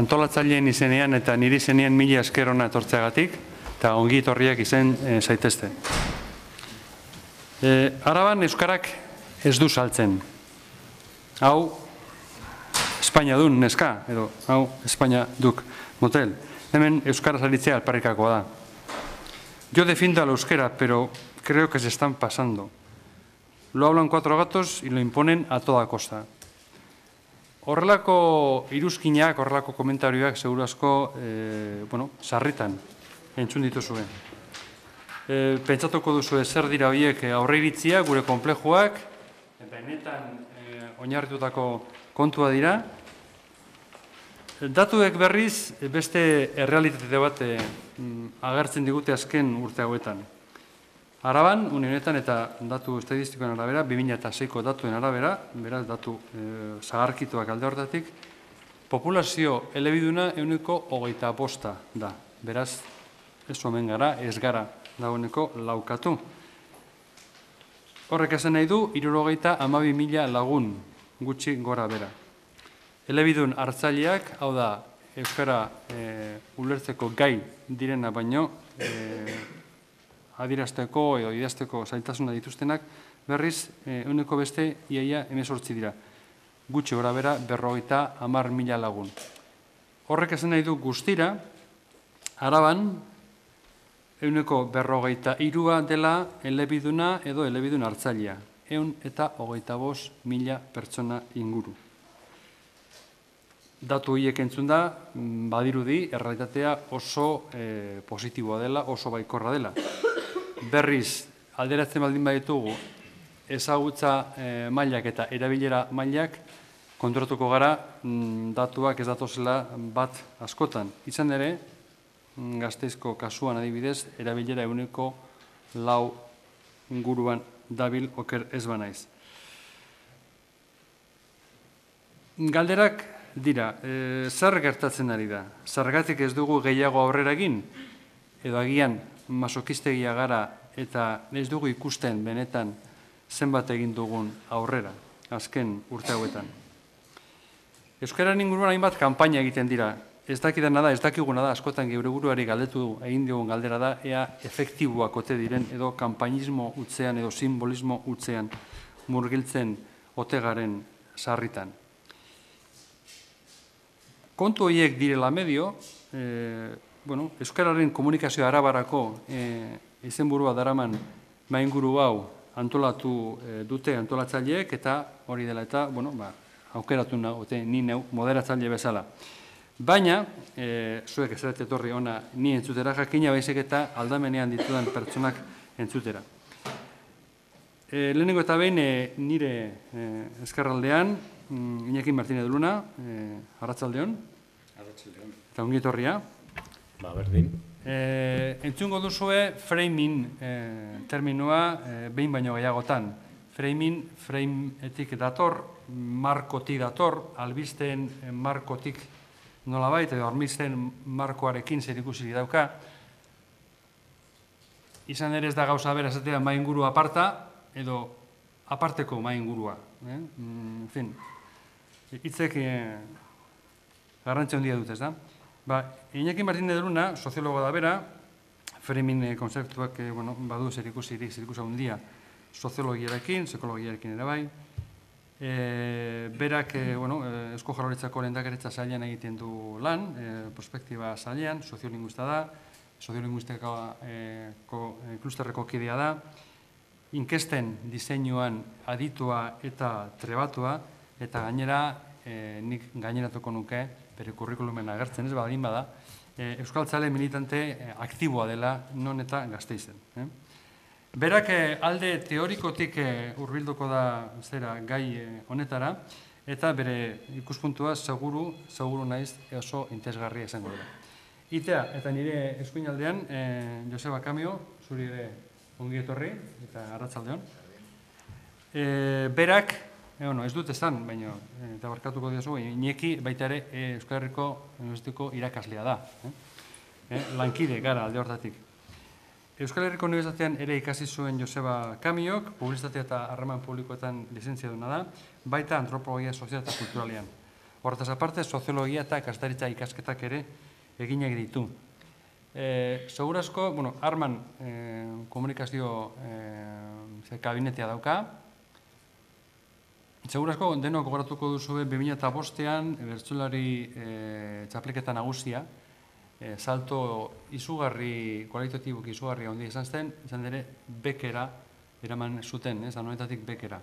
antolatzaileen izenean eta niri izenean mila esker hona etortzeagatik, eta ongi etorriak izen zaitezte. Araban euskarak ez du saltzen. Hau Espainia dun neska, edo hau Espainia duk motel. Hemen euskara salitzea alparrikakoa da. Yo defiendo al euskera, pero creo que se están pasando. Lo hablan cuatro gatos y lo imponen a toda costa. Horrelako iruzkinak, horrelako komentarioak seguru asko, sarritan entzun dituzue. Pentsatuko duzue zer dira horiek aurreiritzia, gure konplejoak, benetan oinarritutako kontua dira. Datuek berriz beste errealitate bat agertzen digute azken urte hauetan. Araban, unionetan eta datu estadistikoen arabera, 2006ko datuen arabera, beraz datu zaharkituak alde horretatik, populazio elebiduna 25% da. Beraz, ez omen gara, ez gara dagoeneko laukatu. Horrek esan nahi du, 72.000 lagun gutxi gora bera. Elebidun hartzaileak, hau da, euskara ulertzeko gai direna baino, adirazteko edo idazteko zailtasuna dituztenak, berriz, euneko beste iaia 18 dira. Gutxi gora bera, 50.000 lagun. Horrek esan nahi du guztira, Araban, euneko 53 dela elebiduna edo elebidun hartzailea. 125.000 pertsona inguru. Datu horiek entzun da, badirudi, errealitatea oso positiboa dela, oso baikorra dela. Berriz, alderatzen baldin baditugu, ezagutza mailak eta erabilera mailak konturatuko gara datuak ez datozela bat askotan. Izan ere, Gasteizko kasuan adibidez, erabilera 4% inguruan dabil oker ez banaiz. Galderak dira, zer gertatzen ari da? Zergatik ez dugu gehiago aurrera egin? Edo agian masokistegia gara eta ez dugu ikusten benetan zenbat egin dugun aurrera, azken urte hauetan. Euskararen inguruan hainbat kanpaina egiten dira. Ez dakidana da, ez dakiguna da, askotan geure buruari galdetu egin dugun galdera da, ea efektiboak ote diren edo kanpainismo utzean edo simbolismo utzean murgiltzen ote garen sarritan. Kontu horiek direla medio, euskararen komunikazio arabarako izenburua daraman mainguru hau antolatu dute antolatzaileek eta hori dela eta, aukeratu nagote ni neu moderatzaile bezala. Baina, zuek ezaret etorri ona ni entzutera jakina baizik eta aldamenean ditudan pertsonak entzutera. Lehenengo eta behin nire ezkerraldean, Iñaki Martínez de Luna, arratsaldeon. Arratsaldeon. Eta ongi etorria. Berdin. Entzungo duzue framing terminoa behin baino gehiagotan. Framing, frameetik dator, markotik dator, albisteen markotik nolabait, edo albisteen markoarekin zer ikusi dauka. Izan ere ez da gauza bera esatea mainguru aparta, edo aparteko maingurua. En fin, hitzek garrantzia handia dut, ez da? Iñaki Martínez de Luna, soziologo da bera, framing konzeptuak badu zer ikusi handia soziologiarekin, psikologiarekin ere bai. Berak Eusko Jaurlaritzako lehendakaritza sailean egiten du lan, prospektiba sailean, soziolinguista da, soziolinguisteko klusterreko kidea da, inkesten diseinuan aditua eta trebatua, eta gainera, nik gaineratuko nuke, bere kurrikulumen agertzen ez badin bada, euskaltzale militante aktiboa dela non eta Gasteizen. Berak alde teorikotik hurbilduko da zera gai honetara, eta bere ikuspuntua seguru naiz oso interesgarria izango dela. Itea, eta nire eskuinaldean, Joseba Kamio, zuri ere ongi etorri, eta arratsaldeon. Berak, ez dut esan, baina, eta barkatuko diozu, Iñaki baita ere Euskal Herriko Unibertsitateko irakaslea da. Lankide gara alde hortatik. Euskal Herriko Unibertsitatean ere ikasi zuen Joseba Kamiok, publizitatea eta harreman publikoetan lizentziaduna da, baita antropologia sozial eta kulturalean. Horretaz aparte, soziologia eta kastaritza ikasketak ere eginak ditu. Segurazko, Arman komunikazio kabinetea dauka. Segurazko, denok gogoratuko duzue 2005an bertsolari txapelketa nagusia, salto izugarri, kualitatiboki izugarri handia izan zen ere bekera eraman zuten, anoetatik bekera.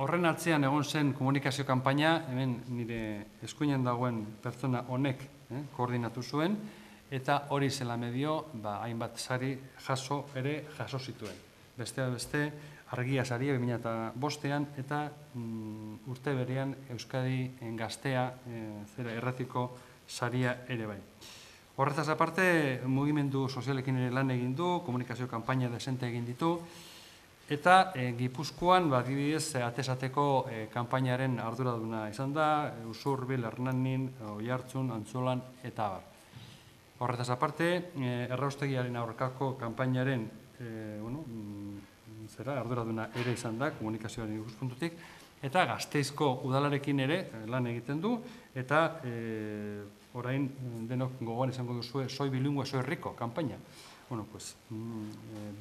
Horren atzean egon zen komunikazio kanpaina, hemen nire eskuinean dagoen pertsona honek koordinatu zuen, eta hori zela medio, hainbat sari jaso zituen. Besteak beste, argia saria 2005an eta urte berean Euskadi Gaztea erratiko saria ere bai. Horretaz aparte, mugimendu sozialekin ere lan egin du, komunikazio kanpaina desente egin ditu, eta Gipuzkoan, adibidez, atesateko kanpainaren arduraduna izan da, Usurbil, Hernanin, Oiartzun, Antzolan, eta abar. Horretaz aparte, erraustegiaren aurkako kanpainaren arduraduna ere izan da, komunikazioaren ikuspuntutik, eta Gasteizko udalarekin ere lan egiten du, eta orain denok gogoan izango duzue Soy bilingüe, soy rico kanpaina.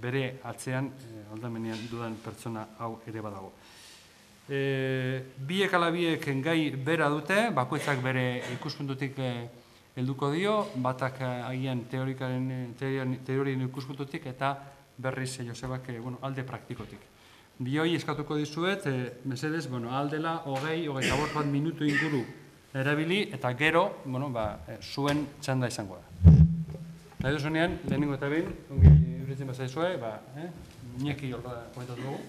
Bere atzean aldamenean dudan pertsona hau ere badago. Biek ala biek gai bera dute, bakoitzak bere ikuspuntutik helduko dio, batak agian teorien ikuspuntutik eta berriz Josebak alde praktikotik. Bioi eskatuko dizuet, mesedez, aldela 20-21 minutu inguru erabili eta gero zuen txanda izango da. Nahi duzunean, lehenengo eta behin, ongi uritzen bazaizue, Iñaki komentatu dugu.